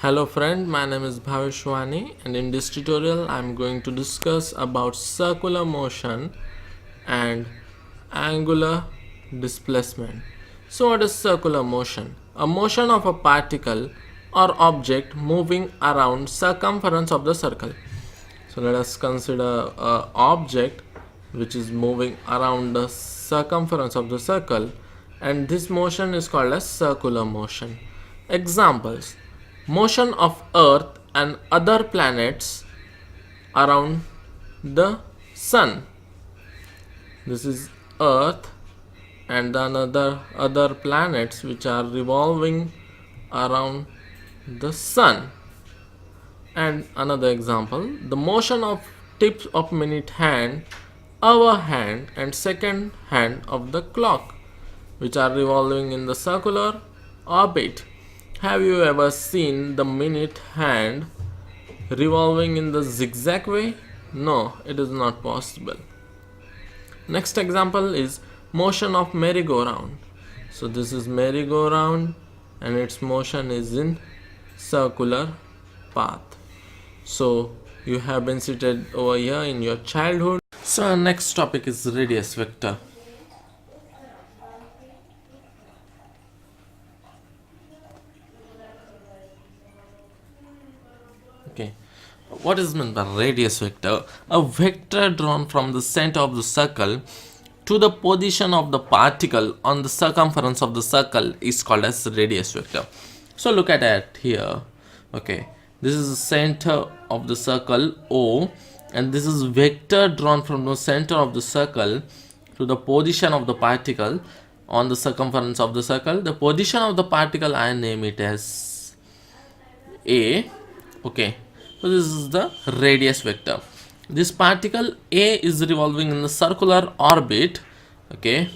Hello friend, my name is Bhavishwani and in this tutorial I am going to discuss about circular motion and angular displacement. So what is circular motion? A motion of a particle or object moving around circumference of the circle. So let us consider an object which is moving around the circumference of the circle, and this motion is called as circular motion. Examples: motion of Earth and other planets around the sun. This is Earth and another other planets which are revolving around the sun. And another example, the motion of tips of minute hand, hour hand and second hand of the clock, which are revolving in the circular orbit. Have you ever seen the minute hand revolving in the zigzag way? No, it is not possible. Next example is motion of merry-go-round. So this is merry-go-round and its motion is in circular path. So you have been seated over here in your childhood. So our next topic is radius vector. Okay, what is meant by radius vector? A vector drawn from the center of the circle to the position of the particle on the circumference of the circle is called as radius vector. So look at it here. Okay, this is the center of the circle O, and this is vector drawn from the center of the circle to the position of the particle on the circumference of the circle. The position of the particle I name it as A. Okay, so this is the radius vector. This particle A is revolving in the circular orbit, okay,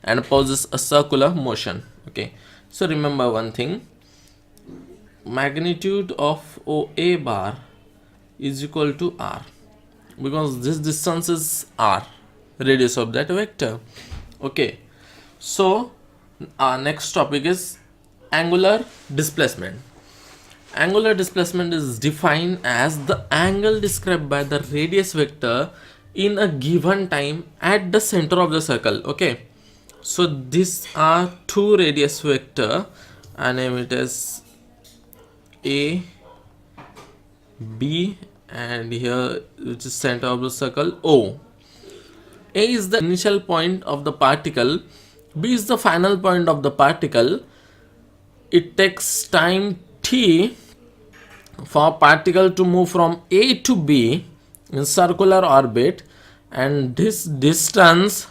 and poses a circular motion. Okay, so remember one thing, magnitude of OA bar is equal to R, because this distance is R, radius of that vector. Okay, so our next topic is angular displacement. Angular displacement is defined as the angle described by the radius vector in a given time at the center of the circle. Okay, so these are two radius vector. I name it as A, B, and here which is center of the circle O. A is the initial point of the particle, B is the final point of the particle. It takes time t for particle to move from A to B in circular orbit, and this distance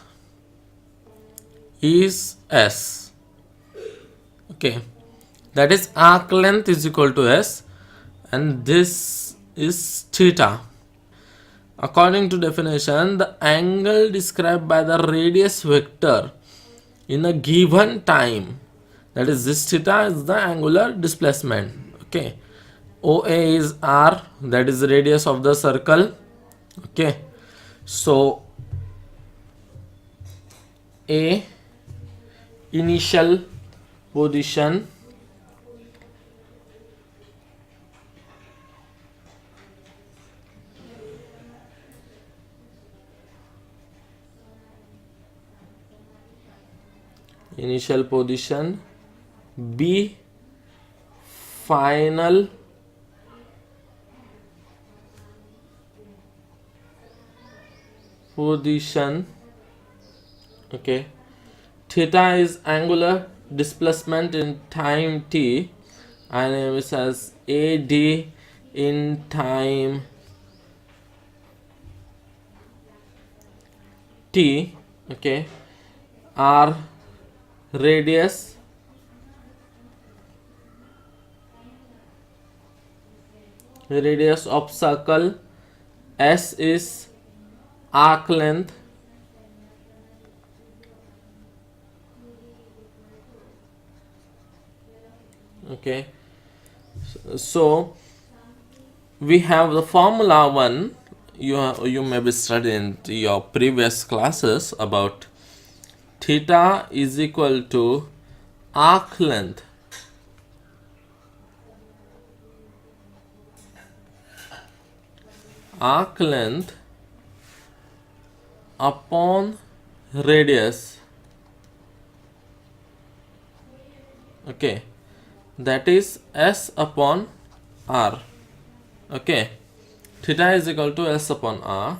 is S. Okay, that is arc length is equal to S, and this is theta. According to definition, the angle described by the radius vector in a given time, that is this theta, is the angular displacement. Okay, OA is R, that is the radius of the circle. Okay, so A, initial position, B, final position. Okay, theta is angular displacement in time t. I name it as AD in time t. Okay, R, radius, of circle, S is arc length, okay. So we have the formula one. You may be studying your previous classes about theta is equal to arc length arc length upon radius. Okay, that is S upon R. Okay, theta is equal to S upon R.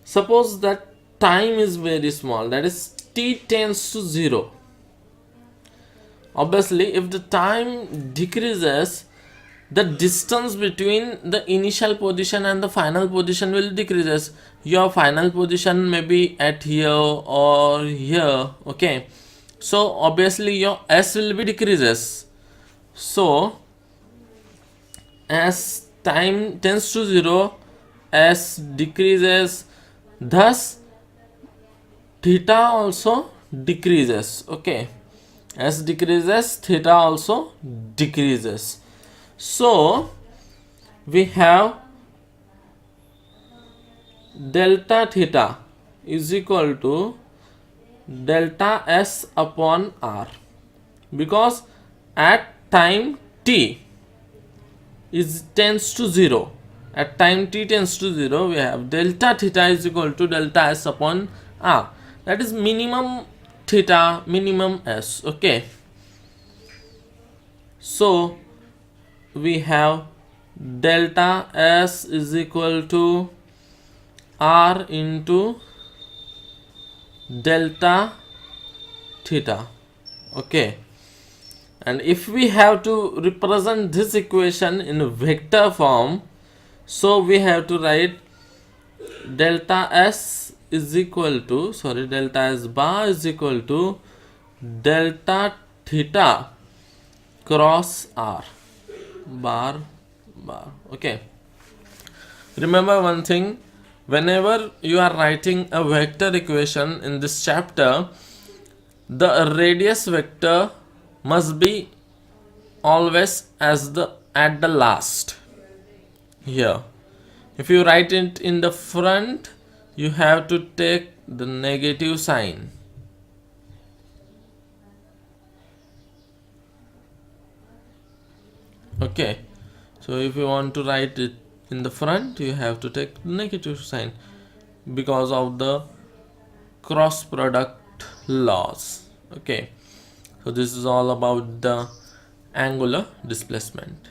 Suppose that time is very small, that is t tends to 0. Obviously, if the time decreases, the distance between the initial position and the final position will decreases. Your final position may be at here or here. Okay, so obviously your S will be decreases. So as time tends to 0, S decreases, thus theta also decreases. Okay, as decreases, theta also decreases. So we have delta theta is equal to delta S upon R, because at time t is tends to 0, at time t tends to 0, we have delta theta is equal to delta S upon R, that is minimum theta, minimum S. Okay, so we have delta S is equal to R into delta theta. Okay, and if we have to represent this equation in vector form, so we have to write delta S is equal to, delta S bar is equal to delta theta cross R bar. Okay, remember one thing, whenever you are writing a vector equation in this chapter, the radius vector must be always as the at the last. Here, if you write it in the front, you have to take the negative sign. Okay, so if you want to write it in the front, you have to take negative sign because of the cross product laws. Okay, so this is all about the angular displacement.